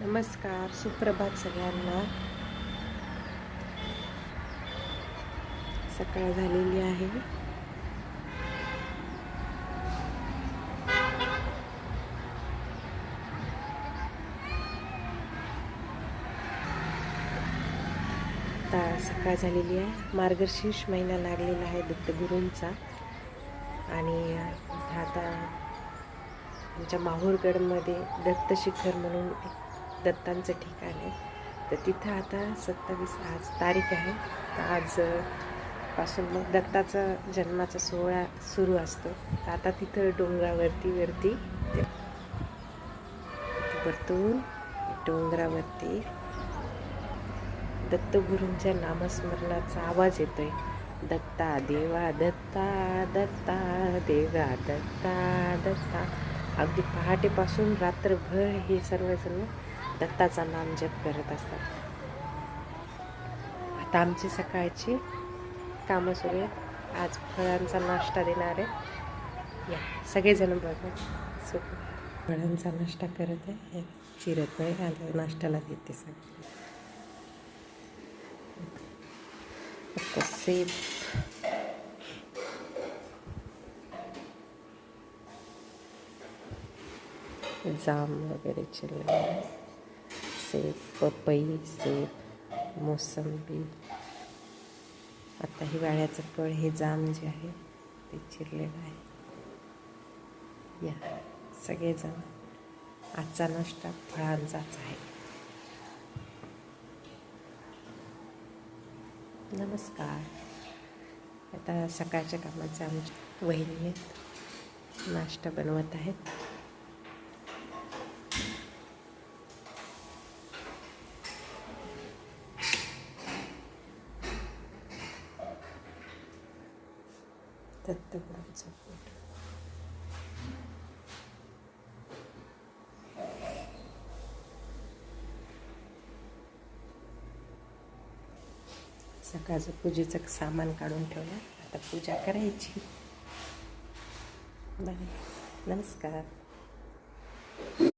नमस्कार, सुप्रभात सगळ्यांना. सकाळ झालेली आहे. आता सकाळ झालेली आहे. मार्गशीर्ष महिना लागलेला आहे दत्तगुरूंचा. आणि आता आमच्या माहूरगडमध्ये दत्तशिखर म्हणून दत्तांचं ठिकाण आहे. तर तिथं आता 27 आज तारीख आहे. तर आज पासून मग दत्ताचा जन्माचा सोहळा सुरू असतो. तर आता तिथं डोंगरावरती वरतून डोंगरावरती दत्तगुरूंच्या नामस्मरणाचा आवाज येतोय. दत्ता देवा दत्ता, दत्ता देवा दत्ता, दत्ता. अगदी पहाटेपासून रात्रभर हे सर्वजण दत्ताचा नाम जप करत असतात. आता आमची सकाळची कामं सुरू आहेत. आज फळांचा नाश्ता देणार आहे. या सगळेजण बघा. फळांचा नाश्ता करत आहे. चिरत नाही आणि नाश्त्याला देते सगळं. आता सेब, जाम वगैरे चिरले, सेब, पपई, सेब, मोसंबी. आता हिवाळ्याचं फळ हे जाम जे आहे ते चिरलेलं आहे. या सगळेजण आजचा नाश्ता फळांचाच आहे. नमस्कार. आता सकाळच्या कामाचे आमच्या वहिनी आहेत, नाश्ता बनवत आहेत. दत्तगुरूंचा फोटो. सकाळचं पूजेचं सामान काढून ठेवलं. आता पूजा करायची. बाय. नमस्कार.